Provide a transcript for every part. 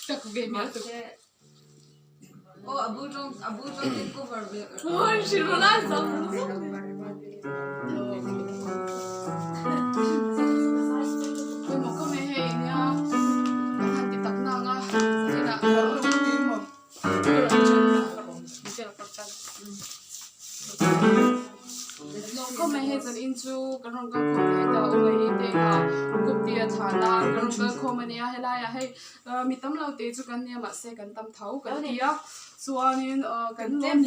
chắc game mà abu trong take cover về ôi xin lỗi là sao tôi một câu này hay nha hạt thì tắc nang à thế là có mấy hệ dân inchu cái rong cái không thể đâu mấy thế là cúp tia thả na cái rong cái không mấy hay là hay mi tâm lâu thế chú cái này mà sẽ cần tâm thấu cái tia so nên cái lom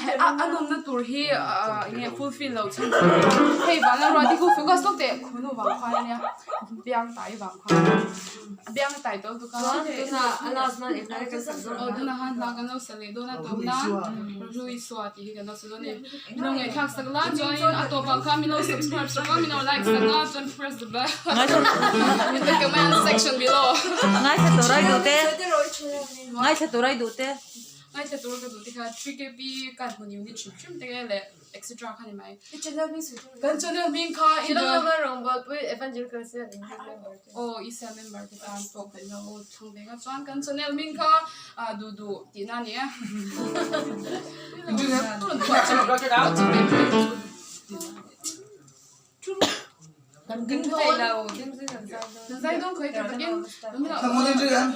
thế anh lom nó tuổi hi nghe fulfill lâu chân hay bạn là rồi thì cũng focus lúc thế không nó vàng khoai nha biang tai vàng khoai biang tai đâu tu cái na alas na em lại cái sản tu na han lang cái nó sẽ lấy đâu na tôm na rồi xóa thì cái nó sẽ đâu này nó nghe khác sắc lá join à tổ bang kami lo subscribe so kami lo like sắc lá don't press the bell in the comment section below ngay sẽ tổ rai dute ngay sẽ tổ rai dute ngay sẽ tổ cái dute cái 3kb cái hồ nhiều như chim chim thế cái extra cái này mày cái channel mình cả 이런 거만 롱볼 왜 에반젤리컬 쓰야 되는 이사면 마켓 안 또 그냥 청대가 좋아한 건 channel mình cả 두두 디나니야 Cần kính thôi đâu, Thần giai đông khởi tập kiến đúng là thằng ngon chưa ăn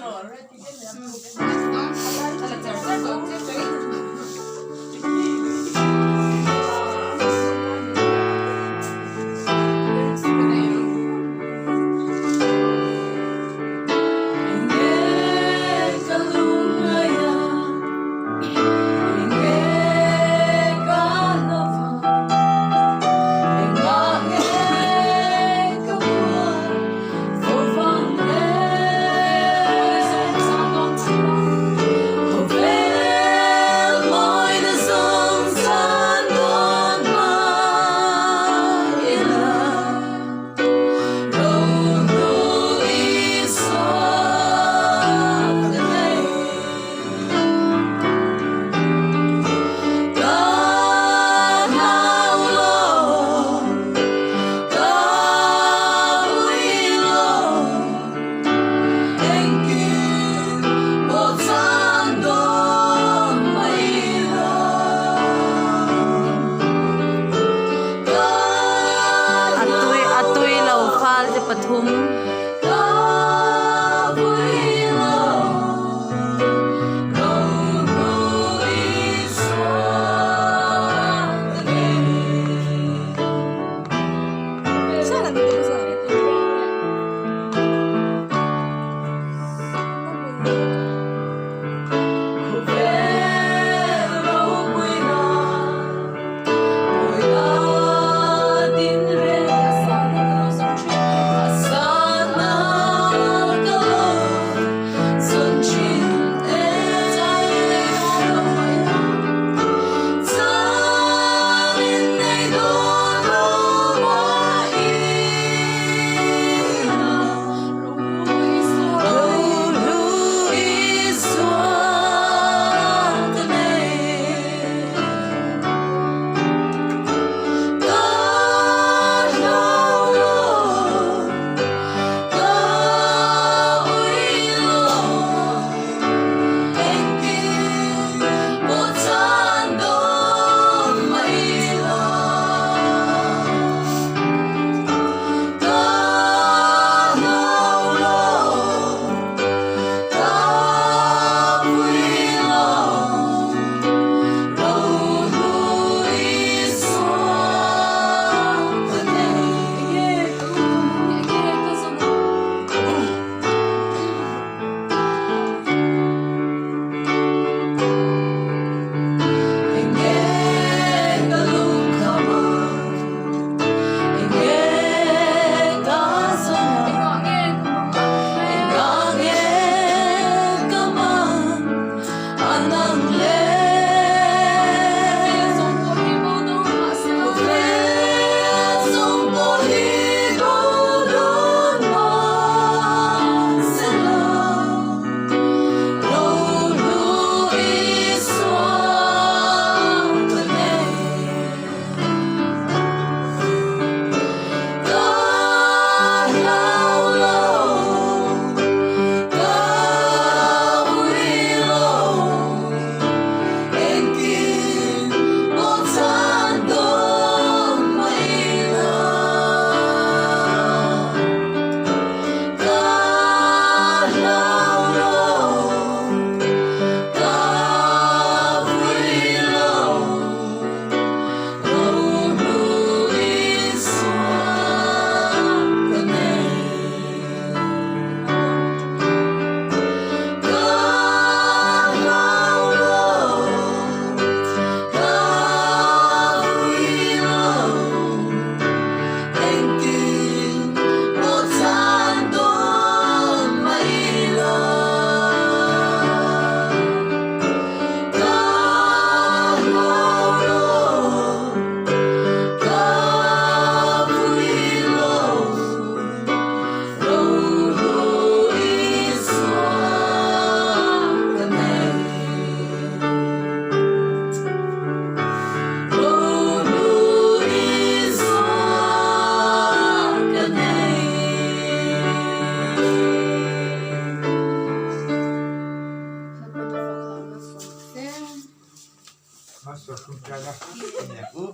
Masuk ke dalam. Ini aku.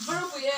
Baru punya.